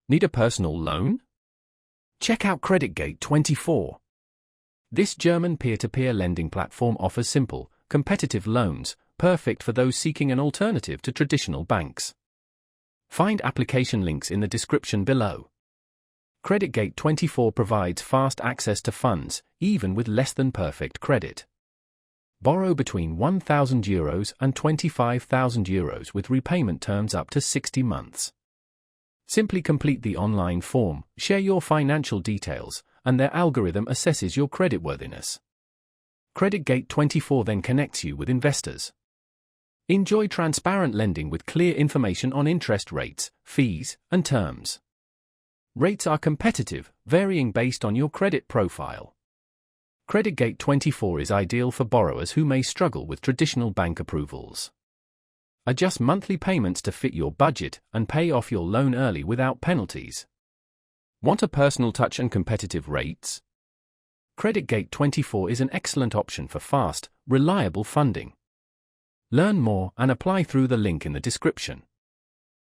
Need a personal loan? Check out CreditGate24. This German peer-to-peer lending platform offers simple, competitive loans, perfect for those seeking an alternative to traditional banks. Find application links in the description below. CreditGate24 provides fast access to funds, even with less than perfect credit. Borrow between €1,000 and €25,000 with repayment terms up to 60 months. Simply complete the online form, share your financial details, and their algorithm assesses your creditworthiness. CreditGate24 then connects you with investors. Enjoy transparent lending with clear information on interest rates, fees, and terms. Rates are competitive, varying based on your credit profile. CreditGate24 is ideal for borrowers who may struggle with traditional bank approvals. Adjust monthly payments to fit your budget and pay off your loan early without penalties. Want a personal touch and competitive rates? CreditGate24 is an excellent option for fast, reliable funding. Learn more and apply through the link in the description.